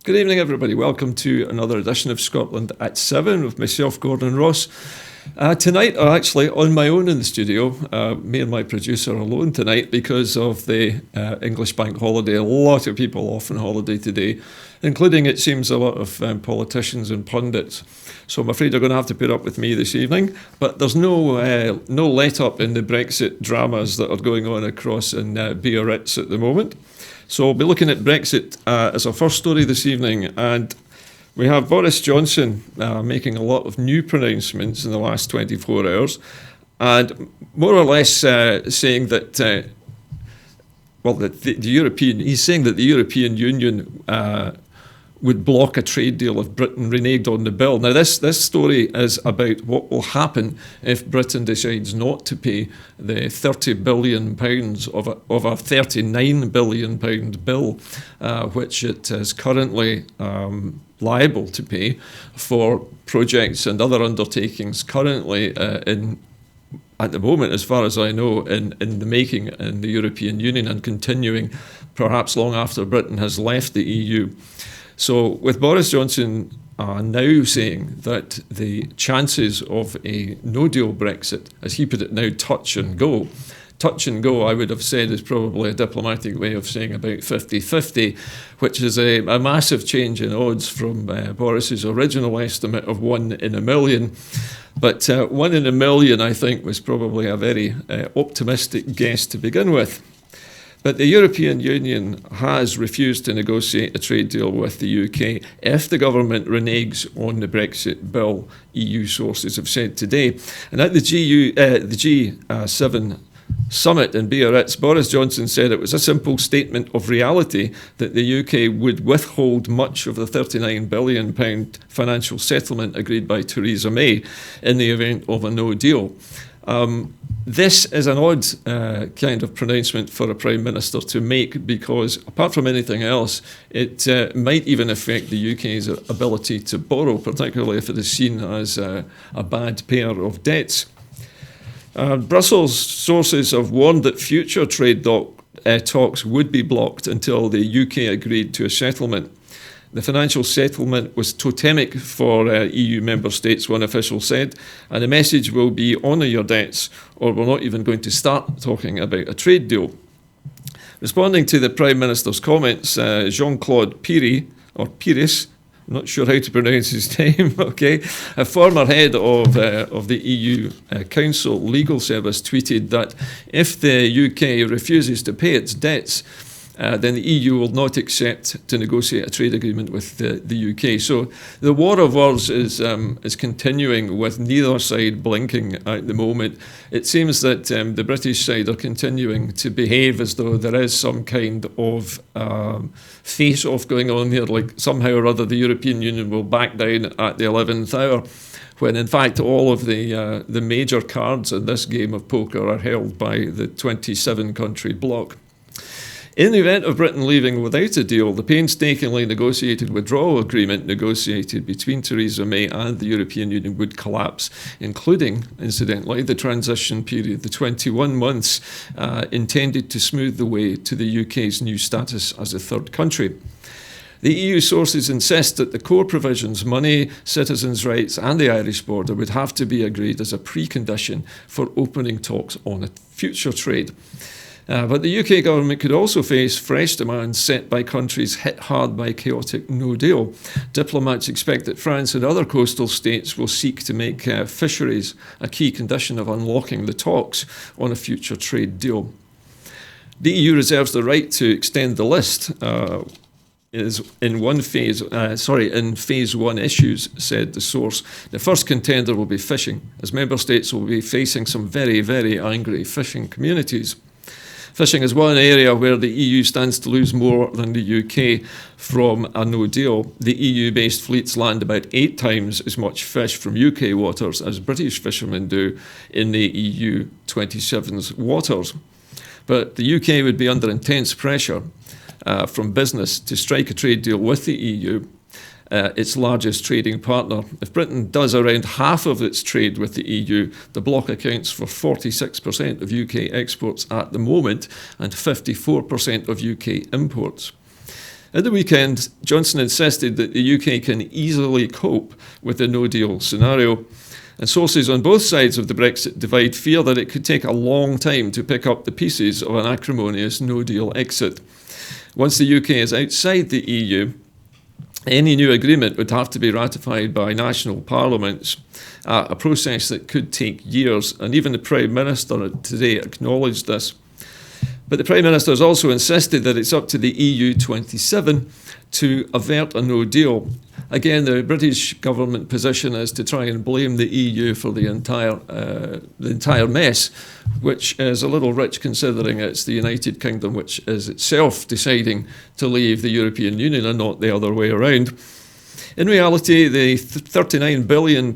Good evening, everybody. Welcome to another edition of Scotland at 7 with myself, Gordon Ross. Tonight, I'm actually on my own in the studio. Me and my producer are alone tonight because of the English bank holiday. A lot of people off on holiday today, including, it seems, a lot of politicians and pundits. So I'm afraid you're going to have to put up with me this evening. But there's no let-up in the Brexit dramas that are going on across in Biarritz at the moment. So we'll be looking at Brexit as our first story this evening, and we have Boris Johnson making a lot of new pronouncements in the last 24 hours, and more or less saying that, he's saying that the European Union would block a trade deal if Britain reneged on the bill. Now, this story is about what will happen if Britain decides not to pay the £30 billion of a £39 billion bill, which it is currently liable to pay for projects and other undertakings currently at the moment, as far as I know, in the making in the European Union and continuing perhaps long after Britain has left the EU. So with Boris Johnson now saying that the chances of a no-deal Brexit, as he put it now, touch and go, I would have said, is probably a diplomatic way of saying about 50-50, which is a massive change in odds from Boris's original estimate of 1 in a million. But 1 in a million, I think, was probably a very optimistic guess to begin with. But the European Union has refused to negotiate a trade deal with the UK if the government reneges on the Brexit bill, EU sources have said today. And at the G7 summit in Biarritz, Boris Johnson said it was a simple statement of reality that the UK would withhold much of the £39 billion financial settlement agreed by Theresa May in the event of a no deal. This is an odd kind of pronouncement for a Prime Minister to make because, apart from anything else, it might even affect the UK's ability to borrow, particularly if it is seen as a bad payer of debts. Brussels sources have warned that future trade talks would be blocked until the UK agreed to a settlement. The financial settlement was totemic for EU member states, one official said, and the message will be honour your debts or we're not even going to start talking about a trade deal. Responding to the Prime Minister's comments, Jean-Claude Pires, I'm not sure how to pronounce his name, okay, a former head of the EU Council Legal Service tweeted that if the UK refuses to pay its debts, then the EU will not accept to negotiate a trade agreement with the UK. So the war of words is continuing with neither side blinking at the moment. It seems that the British side are continuing to behave as though there is some kind of face-off going on here, like somehow or other the European Union will back down at the 11th hour, when in fact all of the major cards in this game of poker are held by the 27-country bloc. In the event of Britain leaving without a deal, the painstakingly negotiated withdrawal agreement negotiated between Theresa May and the European Union would collapse, including, incidentally, the transition period, the 21 months intended to smooth the way to the UK's new status as a third country. The EU sources insist that the core provisions, money, citizens' rights and the Irish border would have to be agreed as a precondition for opening talks on a future trade. But the UK government could also face fresh demands set by countries hit hard by chaotic no deal. Diplomats expect that France and other coastal states will seek to make fisheries a key condition of unlocking the talks on a future trade deal. The EU reserves the right to extend the list. In phase one issues, said the source. The first contender will be fishing, as member states will be facing some very, very angry fishing communities. Fishing is one area where the EU stands to lose more than the UK from a no deal. The EU-based fleets land about 8 times as much fish from UK waters as British fishermen do in the EU 27's waters. But the UK would be under intense pressure from business to strike a trade deal with the EU, its largest trading partner. If Britain does around half of its trade with the EU, the bloc accounts for 46% of UK exports at the moment and 54% of UK imports. At the weekend, Johnson insisted that the UK can easily cope with the no-deal scenario. And sources on both sides of the Brexit divide fear that it could take a long time to pick up the pieces of an acrimonious no-deal exit. Once the UK is outside the EU, any new agreement would have to be ratified by national parliaments, a process that could take years, and even the Prime Minister today acknowledged this. But the Prime Minister has also insisted that it's up to the EU 27 to avert a no deal. Again, the British government position is to try and blame the EU for the entire mess, which is a little rich considering it's the United Kingdom which is itself deciding to leave the European Union and not the other way around. In reality, the £39 billion,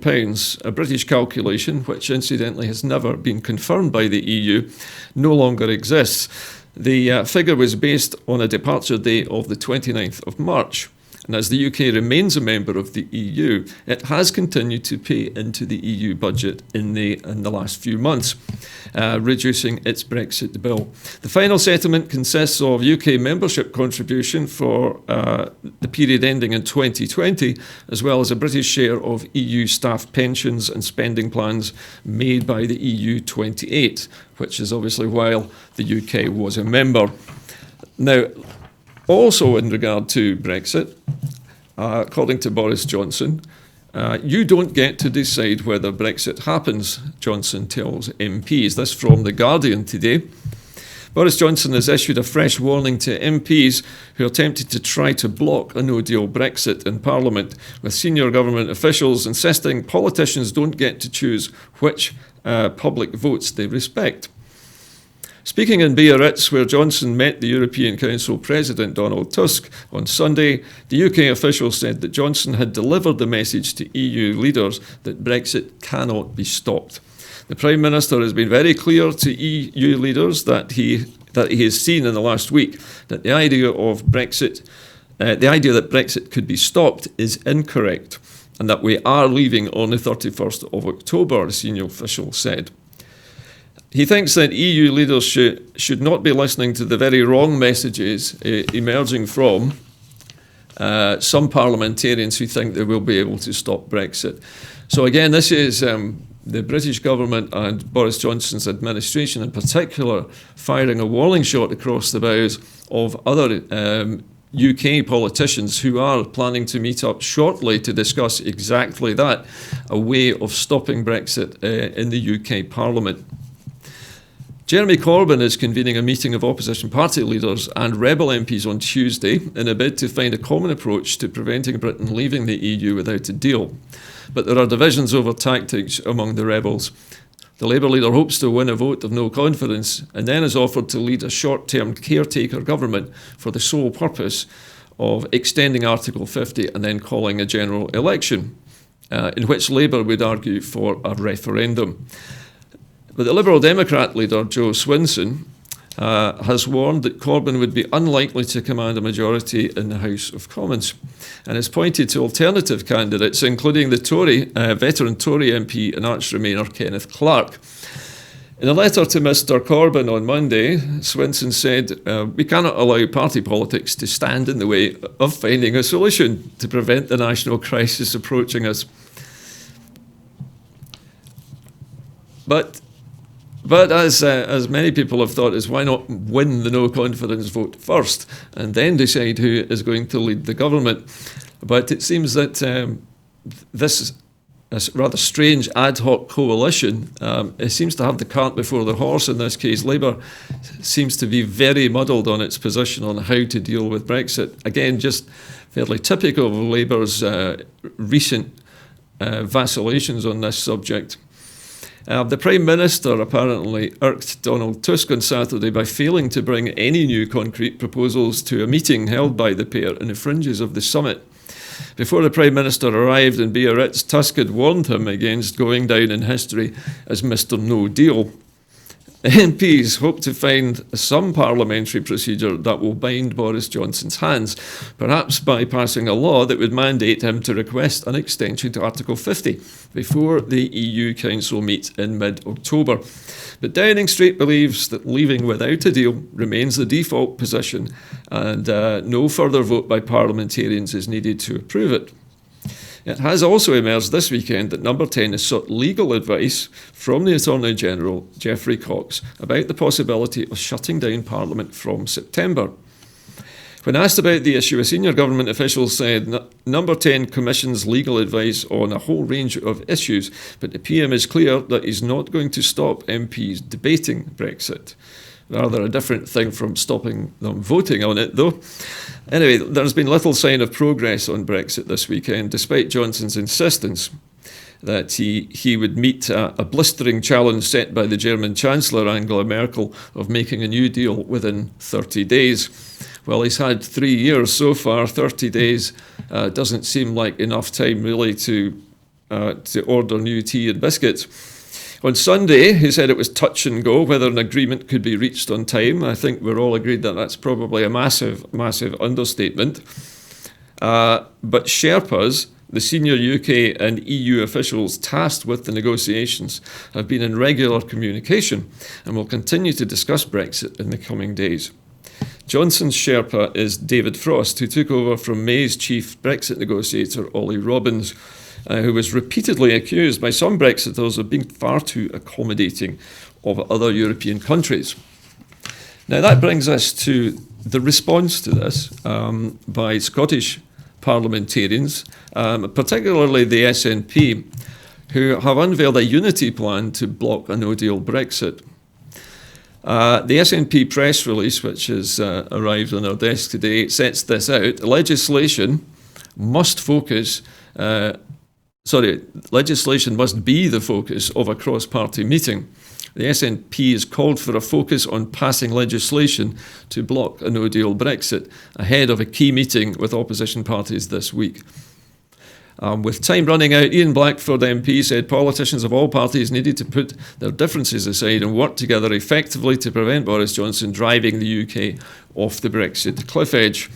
a British calculation, which incidentally has never been confirmed by the EU, no longer exists. The figure was based on a departure date of the 29th of March. And as the UK remains a member of the EU, it has continued to pay into the EU budget in the last few months, reducing its Brexit bill. The final settlement consists of UK membership contribution for the period ending in 2020, as well as a British share of EU staff pensions and spending plans made by the EU 28, which is obviously while the UK was a member. Now, also in regard to Brexit, according to Boris Johnson, you don't get to decide whether Brexit happens, Johnson tells MPs. This from The Guardian today. Boris Johnson has issued a fresh warning to MPs who are tempted to try to block a no-deal Brexit in Parliament, with senior government officials insisting politicians don't get to choose which public votes they respect. Speaking in Biarritz, where Johnson met the European Council President Donald Tusk on Sunday, the UK official said that Johnson had delivered the message to EU leaders that Brexit cannot be stopped. The Prime Minister has been very clear to EU leaders that he has seen in the last week that the idea that Brexit could be stopped is incorrect, and that we are leaving on the 31st of October, the senior official said. He thinks that EU leaders should not be listening to the very wrong messages emerging from some parliamentarians who think they will be able to stop Brexit. So again, this is the British government and Boris Johnson's administration in particular firing a warning shot across the bows of other UK politicians who are planning to meet up shortly to discuss exactly that, a way of stopping Brexit in the UK Parliament. Jeremy Corbyn is convening a meeting of opposition party leaders and Rebel MPs on Tuesday in a bid to find a common approach to preventing Britain leaving the EU without a deal. But there are divisions over tactics among the rebels. The Labour leader hopes to win a vote of no confidence and then is offered to lead a short-term caretaker government for the sole purpose of extending Article 50 and then calling a general election, in which Labour would argue for a referendum. But the Liberal Democrat leader, Jo Swinson, has warned that Corbyn would be unlikely to command a majority in the House of Commons and has pointed to alternative candidates, including the veteran Tory MP and Arch Remainer Kenneth Clarke. In a letter to Mr Corbyn on Monday, Swinson said, "We cannot allow party politics to stand in the way of finding a solution to prevent the national crisis approaching us." But as many people have thought, is why not win the no confidence vote first and then decide who is going to lead the government? But it seems that this rather strange ad hoc coalition, it seems to have the cart before the horse in this case. Labour seems to be very muddled on its position on how to deal with Brexit. Again, just fairly typical of Labour's recent vacillations on this subject. The Prime Minister apparently irked Donald Tusk on Saturday by failing to bring any new concrete proposals to a meeting held by the pair in the fringes of the summit. Before the Prime Minister arrived in Biarritz, Tusk had warned him against going down in history as Mr No Deal. MPs hope to find some parliamentary procedure that will bind Boris Johnson's hands, perhaps by passing a law that would mandate him to request an extension to Article 50 before the EU Council meets in mid-October. But Downing Street believes that leaving without a deal remains the default position, and no further vote by parliamentarians is needed to approve it. It has also emerged this weekend that Number 10 has sought legal advice from the Attorney General, Geoffrey Cox, about the possibility of shutting down Parliament from September. When asked about the issue, a senior government official said Number 10 commissions legal advice on a whole range of issues, but the PM is clear that he's not going to stop MPs debating Brexit. Rather a different thing from stopping them voting on it, though. Anyway, there's been little sign of progress on Brexit this weekend, despite Johnson's insistence that he would meet a blistering challenge set by the German Chancellor, Angela Merkel, of making a new deal within 30 days. Well, he's had 3 years so far. 30 days doesn't seem like enough time, really, to order new tea and biscuits. On Sunday, he said it was touch and go whether an agreement could be reached on time. I think we're all agreed that that's probably a massive, massive understatement. But Sherpas, the senior UK and EU officials tasked with the negotiations, have been in regular communication and will continue to discuss Brexit in the coming days. Johnson's Sherpa is David Frost, who took over from May's chief Brexit negotiator, Ollie Robbins, who was repeatedly accused by some Brexiters of being far too accommodating of other European countries. Now that brings us to the response to this by Scottish parliamentarians, particularly the SNP, who have unveiled a unity plan to block a no-deal Brexit. The SNP press release, which has arrived on our desk today, sets this out. Legislation must be the focus of a cross-party meeting. The SNP has called for a focus on passing legislation to block a no-deal Brexit ahead of a key meeting with opposition parties this week. With time running out, Ian Blackford MP said politicians of all parties needed to put their differences aside and work together effectively to prevent Boris Johnson driving the UK off the Brexit cliff edge.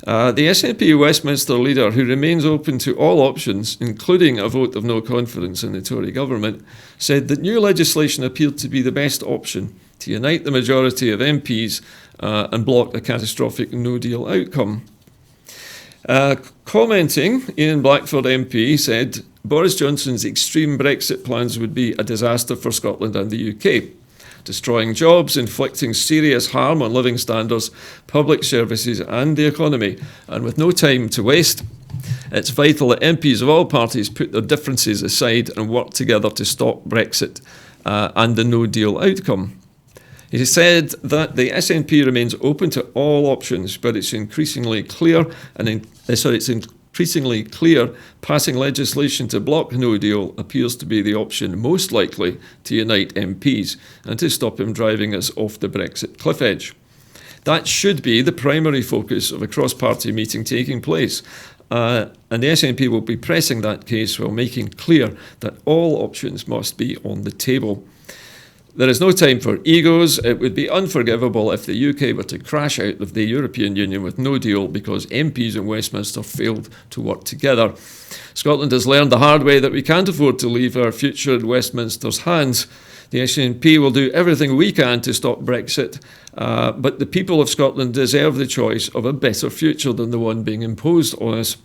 The SNP Westminster leader, who remains open to all options, including a vote of no confidence in the Tory government, said that new legislation appeared to be the best option to unite the majority of MPs and block a catastrophic no-deal outcome. Commenting, Ian Blackford MP said Boris Johnson's extreme Brexit plans would be a disaster for Scotland and the UK, destroying jobs, inflicting serious harm on living standards, public services and the economy. And with no time to waste, it's vital that MPs of all parties put their differences aside and work together to stop Brexit and the no-deal outcome. He said that the SNP remains open to all options, but it's increasingly clear passing legislation to block no deal appears to be the option most likely to unite MPs and to stop him driving us off the Brexit cliff edge. That should be the primary focus of a cross-party meeting taking place. And the SNP will be pressing that case while making clear that all options must be on the table. There is no time for egos. It would be unforgivable if the UK were to crash out of the European Union with no deal because MPs in Westminster failed to work together. Scotland has learned the hard way that we can't afford to leave our future in Westminster's hands. The SNP will do everything we can to stop Brexit, but the people of Scotland deserve the choice of a better future than the one being imposed on us.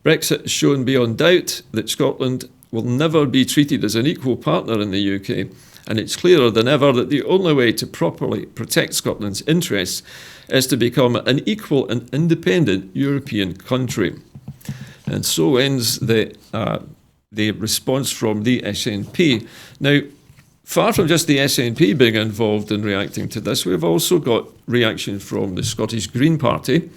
Brexit has shown beyond doubt that Scotland will never be treated as an equal partner in the UK. And it's clearer than ever that the only way to properly protect Scotland's interests is to become an equal and independent European country. And so ends the response from the SNP. Now, far from just the SNP being involved in reacting to this, we've also got reaction from the Scottish Green Party.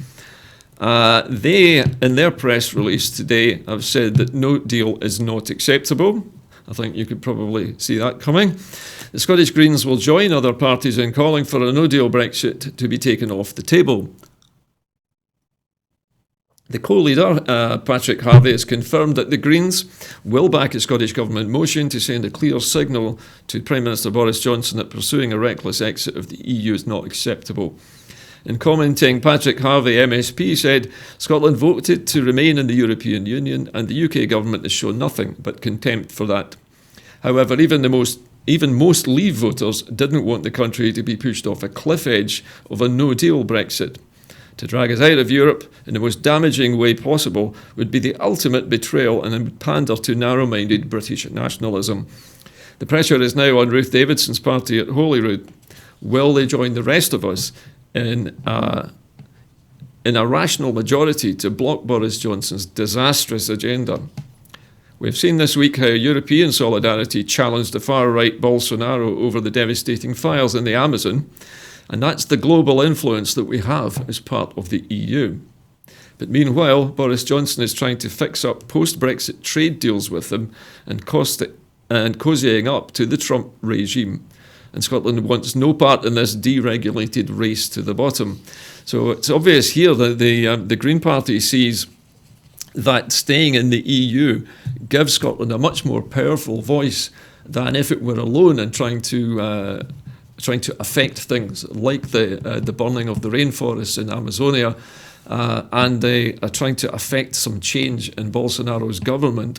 They, in their press release today, have said that no deal is not acceptable. I think you could probably see that coming. The Scottish Greens will join other parties in calling for a no-deal Brexit to be taken off the table. The co-leader, Patrick Harvie, has confirmed that the Greens will back a Scottish Government motion to send a clear signal to Prime Minister Boris Johnson that pursuing a reckless exit of the EU is not acceptable. In commenting, Patrick Harvie, MSP, said, "Scotland voted to remain in the European Union and the UK Government has shown nothing but contempt for that. However, even most Leave voters didn't want the country to be pushed off a cliff edge of a no-deal Brexit. To drag us out of Europe in the most damaging way possible would be the ultimate betrayal and would pander to narrow-minded British nationalism. The pressure is now on Ruth Davidson's party at Holyrood. Will they join the rest of us in a rational majority to block Boris Johnson's disastrous agenda?" We've seen this week how European solidarity challenged the far-right Bolsonaro over the devastating fires in the Amazon, and that's the global influence that we have as part of the EU. But meanwhile, Boris Johnson is trying to fix up post-Brexit trade deals with them and cozying up to the Trump regime. And Scotland wants no part in this deregulated race to the bottom. So it's obvious here that the Green Party sees that staying in the EU gives Scotland a much more powerful voice than if it were alone and trying to affect things like the burning of the rainforests in Amazonia, and they are trying to affect some change in Bolsonaro's government,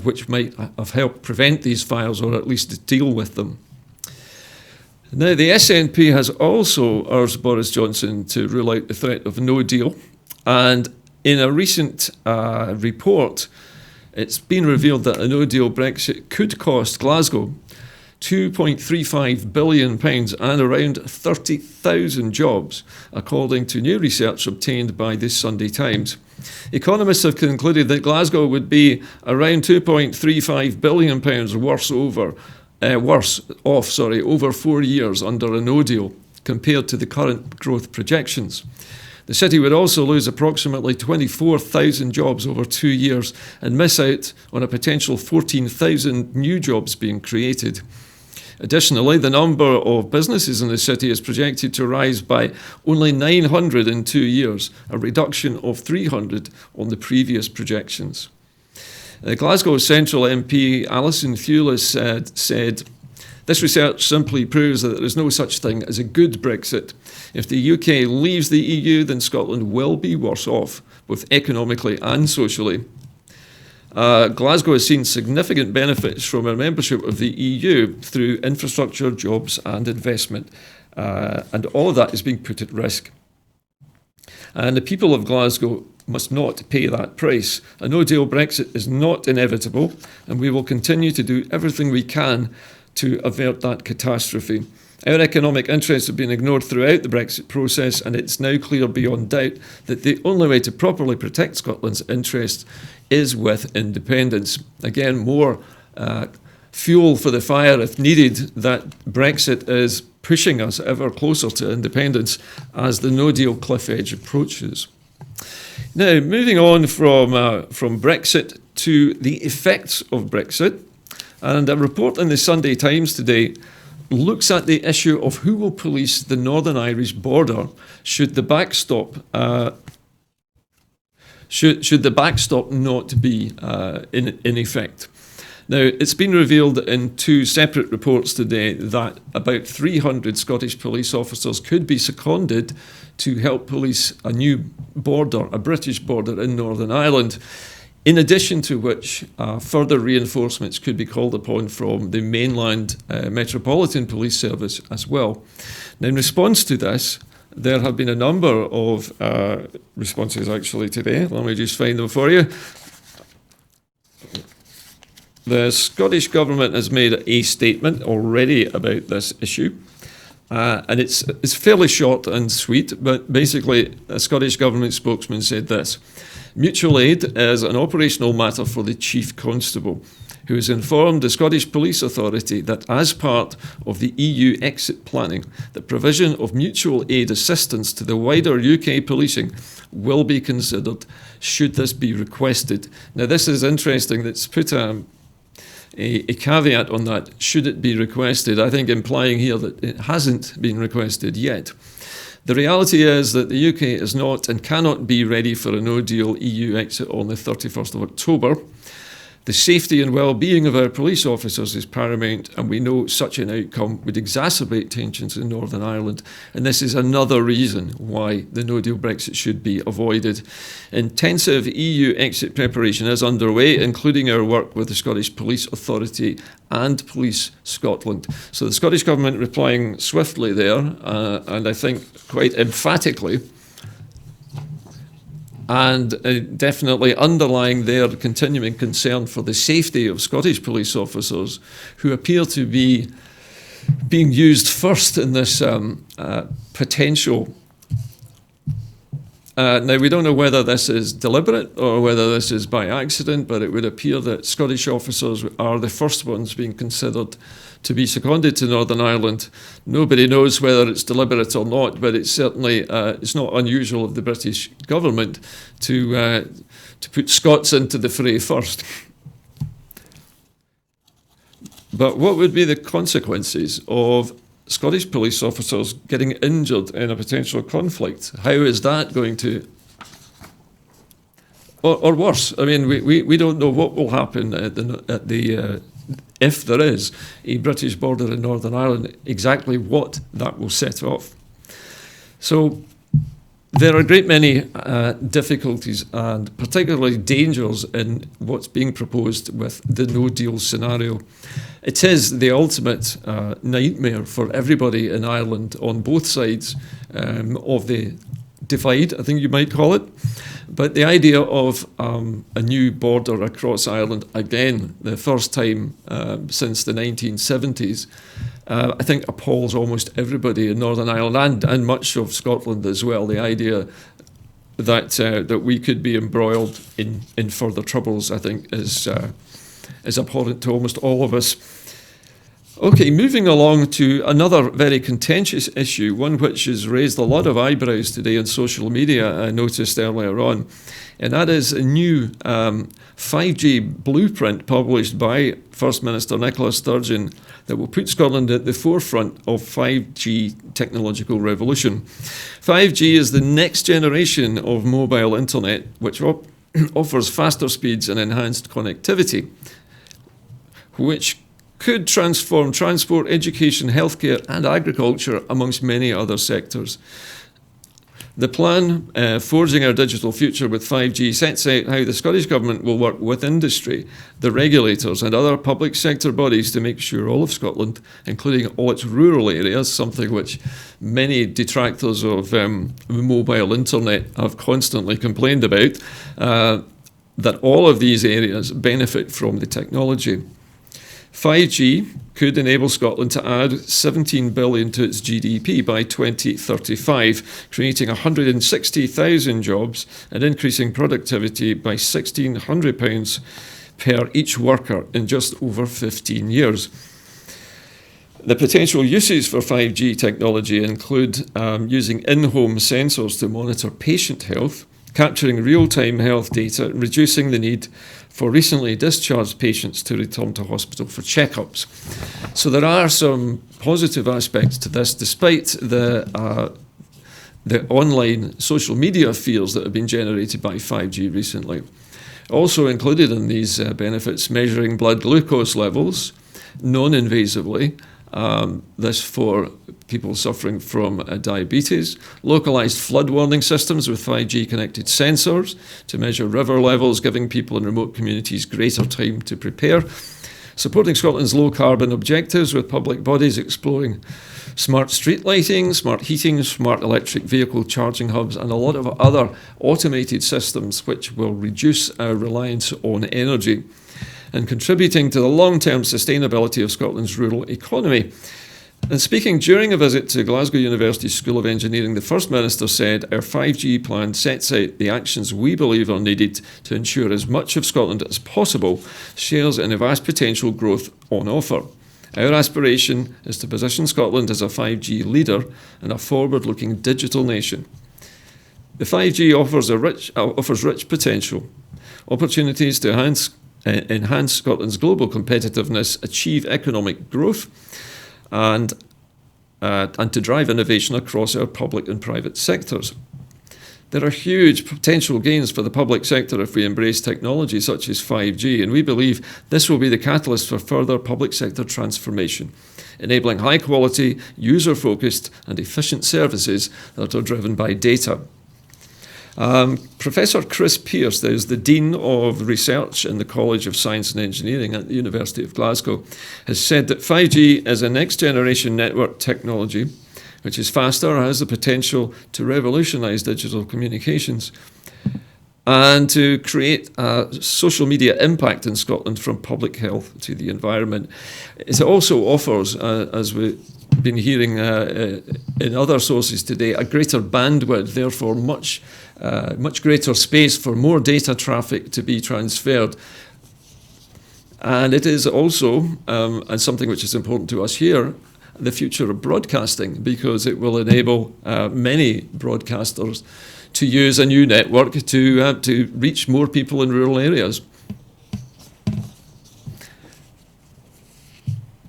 which might have helped prevent these fires or at least deal with them. Now, the SNP has also urged Boris Johnson to rule out the threat of no deal, and in a recent report, it's been revealed that a no-deal Brexit could cost Glasgow £2.35 billion and around 30,000 jobs, according to new research obtained by the Sunday Times. Economists have concluded that Glasgow would be around £2.35 billion worse off over 4 years under a no-deal compared to the current growth projections. The city would also lose approximately 24,000 jobs over 2 years and miss out on a potential 14,000 new jobs being created. Additionally, the number of businesses in the city is projected to rise by only 900 in 2 years, a reduction of 300 on the previous projections. Glasgow Central MP Alison Thewlis said, "This research simply proves that there is no such thing as a good Brexit. If the UK leaves the EU, then Scotland will be worse off, both economically and socially." Glasgow has seen significant benefits from our membership of the EU through infrastructure, jobs and investment, and all of that is being put at risk. And the people of Glasgow must not pay that price. A no-deal Brexit is not inevitable, and we will continue to do everything we can to avert that catastrophe. Our economic interests have been ignored throughout the Brexit process, and it's now clear beyond doubt that the only way to properly protect Scotland's interests is with independence. Again, more fuel for the fire if needed, that Brexit is pushing us ever closer to independence as the no-deal cliff edge approaches. Now, moving on from Brexit to the effects of Brexit, and a report in the Sunday Times today looks at the issue of who will police the Northern Irish border should the backstop not be in effect. Now, it's been revealed in 2 separate reports today that about 300 Scottish police officers could be seconded to help police a new border, a British border in Northern Ireland, in addition to which further reinforcements could be called upon from the mainland Metropolitan Police Service as well. Now, in response to this, there have been a number of responses actually today. Let me just find them for you. The Scottish Government has made a statement already about this issue, and it's fairly short and sweet, but basically a Scottish Government spokesman said this: "Mutual aid is an operational matter for the Chief Constable, who has informed the Scottish Police Authority that as part of the EU exit planning, the provision of mutual aid assistance to the wider UK policing will be considered should this be requested." Now, this is interesting. That's put a caveat on that, should it be requested, I think implying here that it hasn't been requested yet. The reality is that the UK is not and cannot be ready for a no-deal EU exit on the 31st of October. The safety and well-being of our police officers is paramount, and we know such an outcome would exacerbate tensions in Northern Ireland. And this is another reason why the no-deal Brexit should be avoided. Intensive EU exit preparation is underway, including our work with the Scottish Police Authority and Police Scotland. So the Scottish Government replying swiftly there, and I think quite emphatically, and definitely underlying their continuing concern for the safety of Scottish police officers who appear to be being used first in this potential. Now, we don't know whether this is deliberate or whether this is by accident, but it would appear that Scottish officers are the first ones being considered to be seconded to Northern Ireland. Nobody knows whether it's deliberate or not, but it's certainly it's not unusual of the British government to put Scots into the fray first. But what would be the consequences of Scottish police officers getting injured in a potential conflict? How is that going to, or worse? I mean, we don't know what will happen if there is a British border in Northern Ireland, exactly what that will set off. So there are a great many difficulties and particularly dangers in what's being proposed with the no-deal scenario. It is the ultimate nightmare for everybody in Ireland on both sides of the divide, I think you might call it. But the idea of a new border across Ireland, again, the first time since the 1970s, I think appalls almost everybody in Northern Ireland and much of Scotland as well. The idea that we could be embroiled in further troubles, I think, is abhorrent to almost all of us. Okay, moving along to another very contentious issue, one which has raised a lot of eyebrows today on social media, I noticed earlier on, and that is a new 5G blueprint published by First Minister Nicola Sturgeon that will put Scotland at the forefront of 5G technological revolution. 5G is the next generation of mobile internet, which offers faster speeds and enhanced connectivity, which could transform transport, education, healthcare and agriculture, amongst many other sectors. The plan, Forging Our Digital Future with 5G, sets out how the Scottish Government will work with industry, the regulators and other public sector bodies to make sure all of Scotland, including all its rural areas, something which many detractors of mobile internet have constantly complained about, that all of these areas benefit from the technology. 5G could enable Scotland to add 17 billion to its GDP by 2035, creating 160,000 jobs and increasing productivity by £1,600 per each worker in just over 15 years. The potential uses for 5G technology include using in-home sensors to monitor patient health, capturing real-time health data, and reducing the need for recently discharged patients to return to hospital for checkups. So there are some positive aspects to this, despite the online social media fears that have been generated by 5G recently. Also included in these benefits, measuring blood glucose levels non-invasively, this for people suffering from diabetes, localised flood warning systems with 5G connected sensors to measure river levels, giving people in remote communities greater time to prepare, supporting Scotland's low carbon objectives with public bodies exploring smart street lighting, smart heating, smart electric vehicle charging hubs, and a lot of other automated systems which will reduce our reliance on energy and contributing to the long-term sustainability of Scotland's rural economy. And speaking during a visit to Glasgow University School of Engineering, the First Minister said, "Our 5G plan sets out the actions we believe are needed to ensure as much of Scotland as possible shares in the vast potential growth on offer. Our aspiration is to position Scotland as a 5G leader and a forward-looking digital nation." The 5G offers rich potential, opportunities to enhance Scotland's global competitiveness, achieve economic growth, and and to drive innovation across our public and private sectors. There are huge potential gains for the public sector if we embrace technology such as 5G, and we believe this will be the catalyst for further public sector transformation, enabling high-quality, user-focused and efficient services that are driven by data. Professor Chris Pearce is the Dean of Research in the College of Science and Engineering at the University of Glasgow, has said that 5G is a next-generation network technology which is faster, has the potential to revolutionise digital communications and to create a social media impact in Scotland from public health to the environment. It also offers, as we've been hearing in other sources today, a greater bandwidth, therefore much greater space for more data traffic to be transferred. And it is also, and something which is important to us here, the future of broadcasting, because it will enable many broadcasters to use a new network to reach more people in rural areas.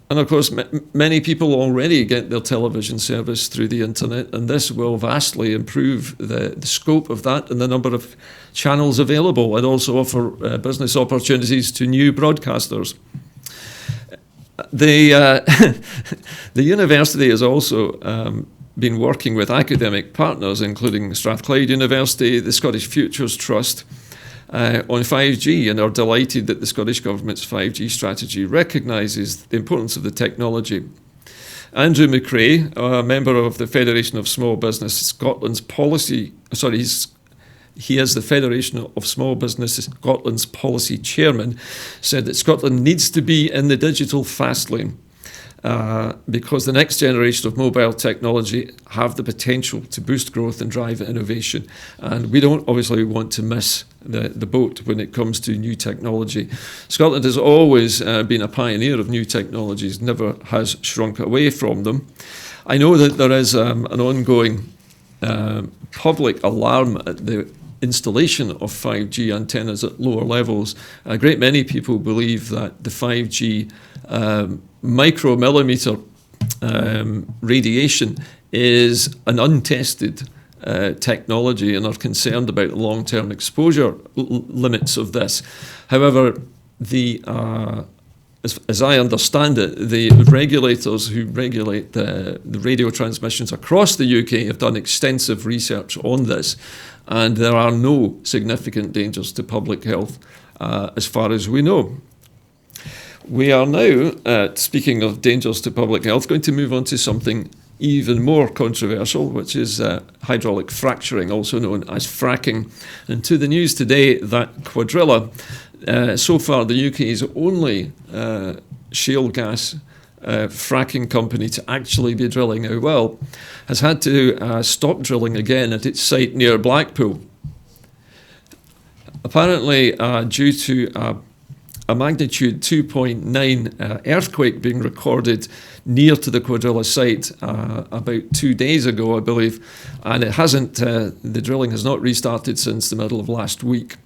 And of course, many people already get their television service through the internet, and this will vastly improve the scope of that and the number of channels available, and also offer business opportunities to new broadcasters. The university has also been working with academic partners, including Strathclyde University, the Scottish Futures Trust, on 5G, and are delighted that the Scottish Government's 5G strategy recognises the importance of the technology. Andrew McRae, a member of the Federation of Small Business Scotland's he is the Federation of Small Business Scotland's policy chairman, said that Scotland needs to be in the digital fast lane because the next generation of mobile technology have the potential to boost growth and drive innovation. And we don't obviously want to miss the boat when it comes to new technology. Scotland has always been a pioneer of new technologies, never has shrunk away from them. I know that there is an ongoing public alarm at the installation of 5G antennas at lower levels. A great many people believe that the 5G micromillimeter radiation is an untested technology and are concerned about the long-term exposure limits of this. However, as I understand it, the regulators who regulate the radio transmissions across the UK have done extensive research on this, and there are no significant dangers to public health as far as we know. We are now, speaking of dangers to public health, going to move on to something even more controversial, which is hydraulic fracturing, also known as fracking. And to the news today that Cuadrilla, so far the UK's only shale gas fracking company to actually be drilling a well, has had to stop drilling again at its site near Blackpool. Apparently, due to a magnitude 2.9 earthquake being recorded near to the Cuadrilla site about 2 days ago, I believe, and it hasn't. The drilling has not restarted since the middle of last week.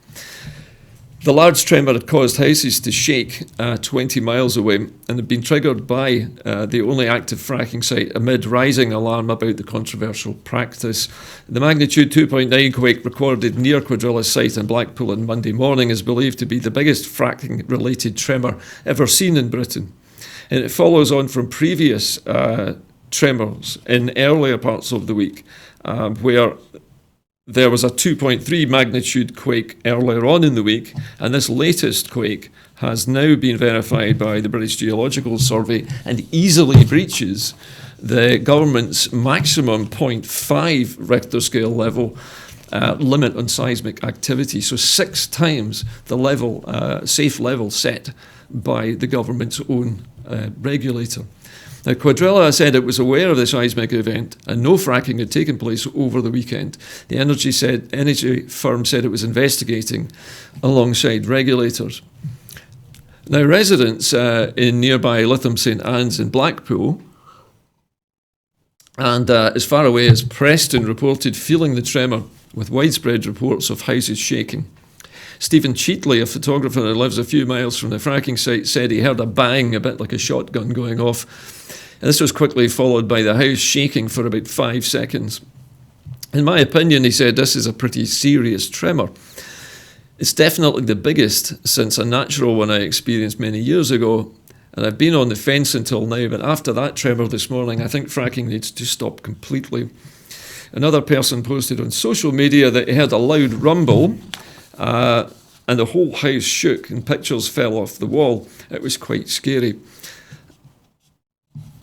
The large tremor had caused houses to shake 20 miles away and had been triggered by the only active fracking site amid rising alarm about the controversial practice. The magnitude 2.9 quake recorded near Cuadrilla's site in Blackpool on Monday morning is believed to be the biggest fracking-related tremor ever seen in Britain. And it follows on from previous tremors in earlier parts of the week where there was a 2.3 magnitude quake earlier on in the week, and this latest quake has now been verified by the British Geological Survey and easily breaches the government's maximum 0.5 Richter scale level limit on seismic activity. So 6 times the level, safe level set by the government's own regulator. Now, Cuadrilla said it was aware of the seismic event and no fracking had taken place over the weekend. The energy firm said it was investigating alongside regulators. Now, residents in nearby Lytham St Anne's in Blackpool and as far away as Preston reported feeling the tremor with widespread reports of houses shaking. Stephen Cheatley, a photographer who lives a few miles from the fracking site, said he heard a bang, a bit like a shotgun going off. This was quickly followed by the house shaking for about 5 seconds. In my opinion, he said, this is a pretty serious tremor. It's definitely the biggest since a natural one I experienced many years ago, and I've been on the fence until now, but after that tremor this morning, I think fracking needs to stop completely. Another person posted on social media that he heard a loud rumble, and the whole house shook and pictures fell off the wall. It was quite scary.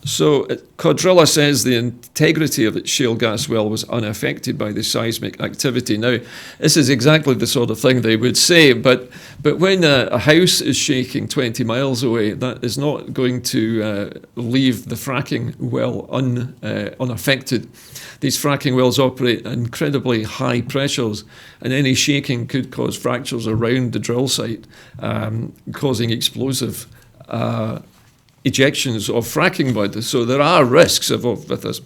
So Cuadrilla says the integrity of its shale gas well was unaffected by the seismic activity. Now, this is exactly the sort of thing they would say, but when a house is shaking 20 miles away, that is not going to leave the fracking well unaffected. These fracking wells operate at incredibly high pressures, and any shaking could cause fractures around the drill site, causing explosive ejections of fracking mud. So there are risks involved with this.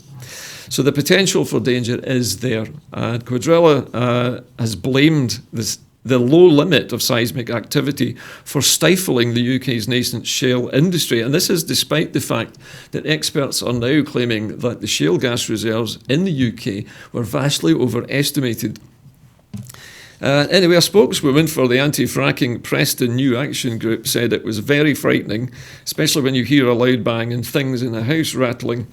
So the potential for danger is there. And Cuadrilla has blamed the low limit of seismic activity for stifling the UK's nascent shale industry. And this is despite the fact that experts are now claiming that the shale gas reserves in the UK were vastly overestimated. Anyway, a spokeswoman for the anti-fracking Preston New Action Group said it was very frightening, especially when you hear a loud bang and things in the house rattling.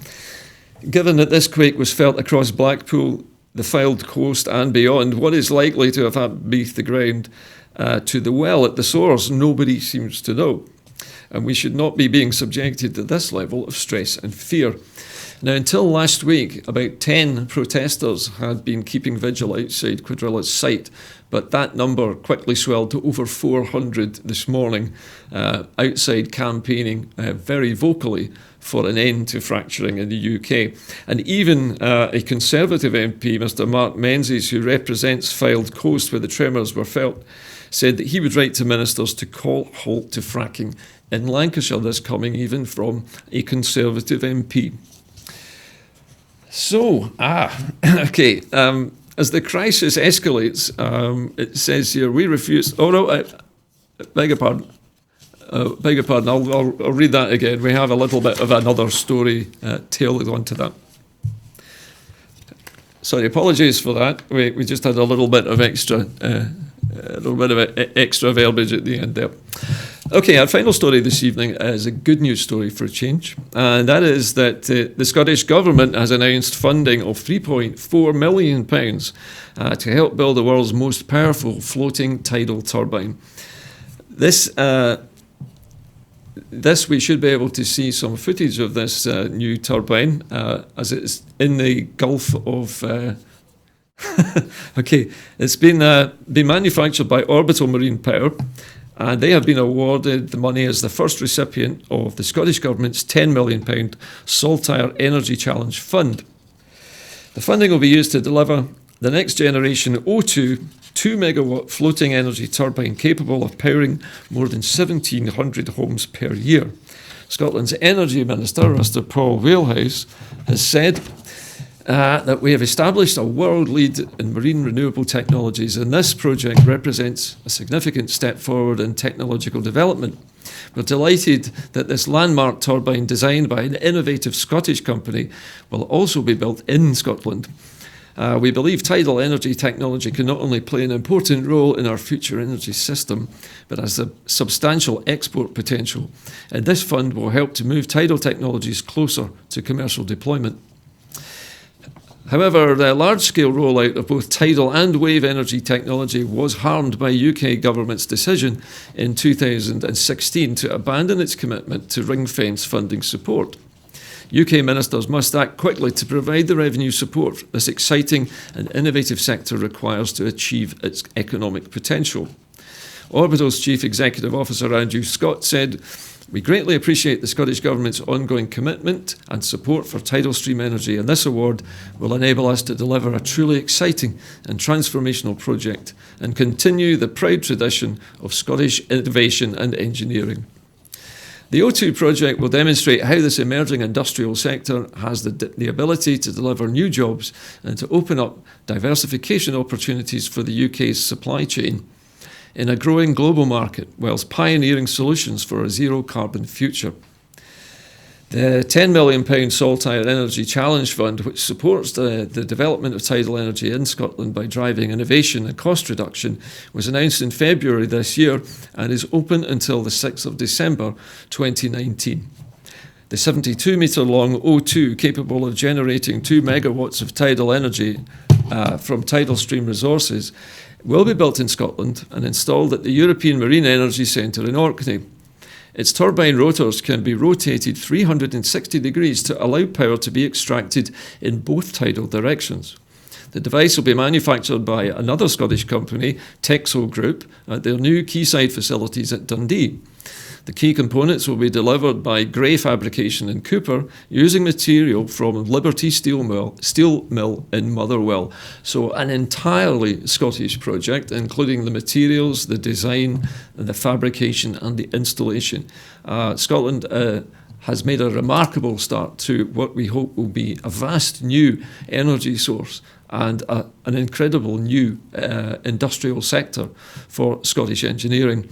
Given that this quake was felt across Blackpool, the Fylde coast and beyond, what is likely to have happened beneath the ground to the well at the source, nobody seems to know. And we should not be being subjected to this level of stress and fear. Now, until last week, about 10 protesters had been keeping vigil outside Cuadrilla's site, but that number quickly swelled to over 400 this morning, outside campaigning very vocally for an end to fracturing in the UK. And even a Conservative MP, Mr Mark Menzies, who represents Fylde Coast, where the tremors were felt, said that he would write to ministers to call halt to fracking in Lancashire, this coming even from a Conservative MP. So, okay, as the crisis escalates, it says here, we refuse, oh no, beg your pardon, I'll read that again. We have a little bit of another story tailored onto that. Sorry, apologies for that. We just had a little bit of extra verbiage at the end there. Okay, our final story this evening is a good news story for a change, and that is that the Scottish Government has announced funding of £3.4 million to help build the world's most powerful floating tidal turbine. This we should be able to see some footage of this new turbine as it's in the Gulf of... okay, it's been manufactured by Orbital Marine Power, and they have been awarded the money as the first recipient of the Scottish Government's £10 million Saltire Energy Challenge Fund. The funding will be used to deliver the next generation O2 2-megawatt floating energy turbine capable of powering more than 1,700 homes per year. Scotland's Energy Minister, Mr Paul Walehouse, has said that we have established a world lead in marine renewable technologies, and this project represents a significant step forward in technological development. We're delighted that this landmark turbine, designed by an innovative Scottish company, will also be built in Scotland. We believe tidal energy technology can not only play an important role in our future energy system, but has a substantial export potential. And this fund will help to move tidal technologies closer to commercial deployment. However, the large-scale rollout of both tidal and wave energy technology was harmed by UK government's decision in 2016 to abandon its commitment to ring-fence funding support. UK ministers must act quickly to provide the revenue support this exciting and innovative sector requires to achieve its economic potential. Orbital's Chief Executive Officer Andrew Scott said, "We greatly appreciate the Scottish Government's ongoing commitment and support for tidal stream energy, and this award will enable us to deliver a truly exciting and transformational project and continue the proud tradition of Scottish innovation and engineering." The O2 project will demonstrate how this emerging industrial sector has the ability to deliver new jobs and to open up diversification opportunities for the UK's supply chain in a growing global market, whilst pioneering solutions for a zero-carbon future. The £10 million Saltire Energy Challenge Fund, which supports the development of tidal energy in Scotland by driving innovation and cost reduction, was announced in February this year and is open until the 6th of December 2019. The 72-metre long O2, capable of generating 2 megawatts of tidal energy from tidal stream resources, will be built in Scotland and installed at the European Marine Energy Centre in Orkney. Its turbine rotors can be rotated 360 degrees to allow power to be extracted in both tidal directions. The device will be manufactured by another Scottish company, Texo Group, at their new Quayside facilities at Dundee. The key components will be delivered by Gray Fabrication in Cooper, using material from Liberty Steel Mill in Motherwell. So an entirely Scottish project, including the materials, the design, the fabrication and the installation. Scotland has made a remarkable start to what we hope will be a vast new energy source and an incredible new industrial sector for Scottish engineering.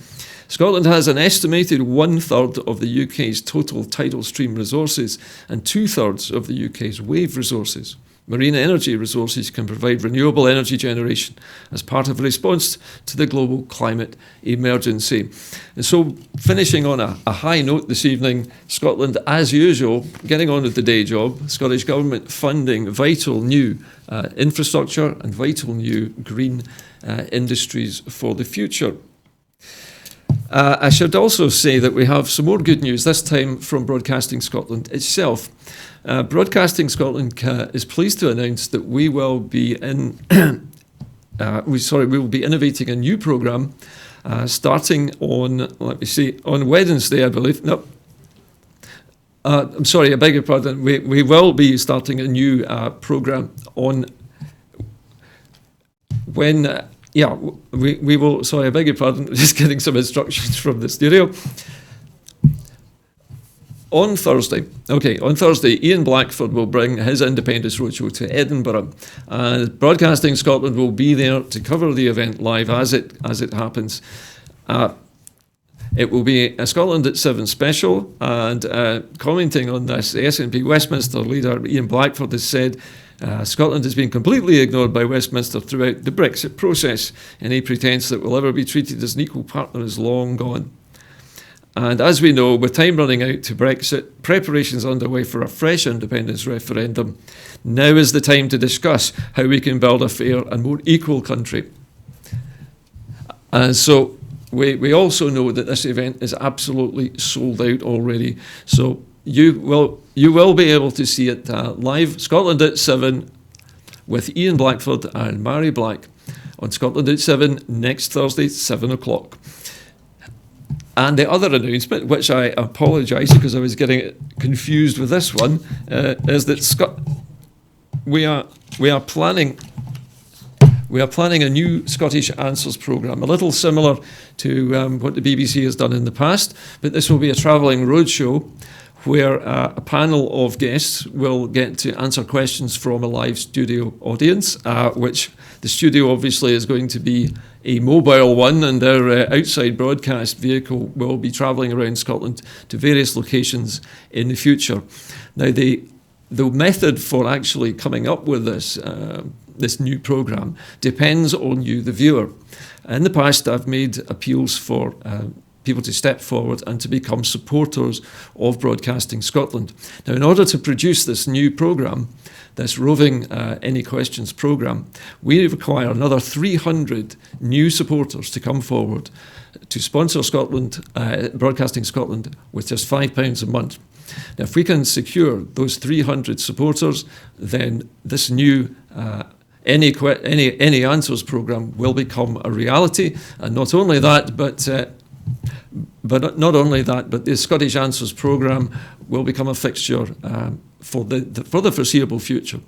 Scotland has an estimated 1/3 of the UK's total tidal stream resources and 2/3 of the UK's wave resources. Marine energy resources can provide renewable energy generation as part of a response to the global climate emergency. And so, finishing on a high note this evening, Scotland, as usual, getting on with the day job, Scottish Government funding vital new infrastructure and vital new green industries for the future. I should also say that we have some more good news, this time from Broadcasting Scotland itself. Broadcasting Scotland is pleased to announce that we will be we will be innovating a new programme starting on, on Wednesday, I believe. No. I'm sorry, I beg your pardon. We will be starting a new programme on when... we will, sorry, I beg your pardon, just getting some instructions from the studio. On Thursday, Ian Blackford will bring his Independence Roadshow to Edinburgh. Broadcasting Scotland will be there to cover the event live as it happens. It will be a Scotland at 7 special, and commenting on this, the SNP Westminster leader Ian Blackford has said, Scotland has been completely ignored by Westminster throughout the Brexit process. Any pretence that we'll ever be treated as an equal partner is long gone. And as we know, with time running out to Brexit, preparations underway for a fresh independence referendum. Now is the time to discuss how we can build a fair and more equal country. And so we also know that this event is absolutely sold out already. So you will be able to see it live, Scotland at 7, with Ian Blackford and Mary Black on Scotland at 7 next Thursday, 7 o'clock. And the other announcement, which I apologise because I was getting confused with this one, is that we are planning a new Scottish Answers programme, a little similar to what the BBC has done in the past, but this will be a travelling roadshow where a panel of guests will get to answer questions from a live studio audience, which the studio obviously is going to be a mobile one, and their outside broadcast vehicle will be travelling around Scotland to various locations in the future. Now, the method for actually coming up with this new programme depends on you, the viewer. In the past, I've made appeals for people to step forward and to become supporters of Broadcasting Scotland. Now, in order to produce this new programme, this roving Any Questions programme, we require another 300 new supporters to come forward to sponsor Broadcasting Scotland with just £5 a month. Now, if we can secure those 300 supporters, then this new Any Answers programme will become a reality. And not only that, but the Scottish Answers programme will become a fixture for the foreseeable future.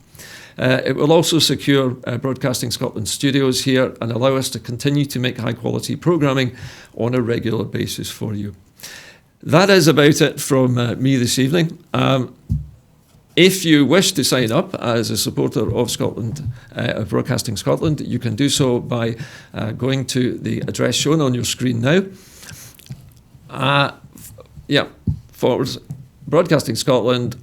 It will also secure Broadcasting Scotland studios here and allow us to continue to make high-quality programming on a regular basis for you. That is about it from me this evening. If you wish to sign up as a supporter of of Broadcasting Scotland, you can do so by going to the address shown on your screen now. Broadcasting Scotland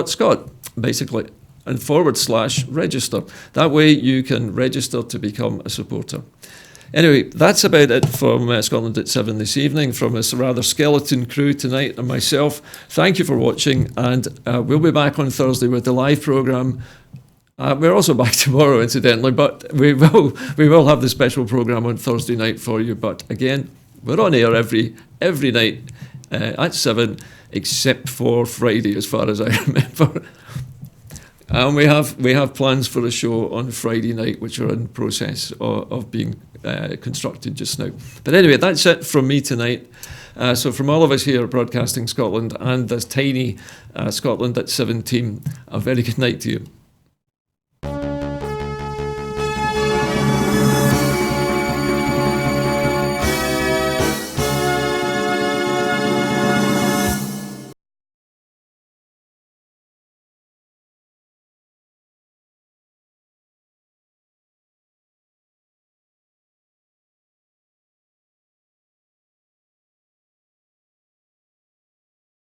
.scot, basically, and /register. That way you can register to become a supporter. Anyway, that's about it from Scotland at 7 this evening, from this rather skeleton crew tonight and myself. Thank you for watching, and we'll be back on Thursday with the live programme. We're also back tomorrow, incidentally, but we will have the special programme on Thursday night for you. But again, we're on air every night at 7, except for Friday, as far as I remember. And we have plans for a show on Friday night, which are in process of being constructed just now. But anyway, that's it from me tonight. So from all of us here at Broadcasting Scotland and this tiny Scotland at 7 team, a very good night to you.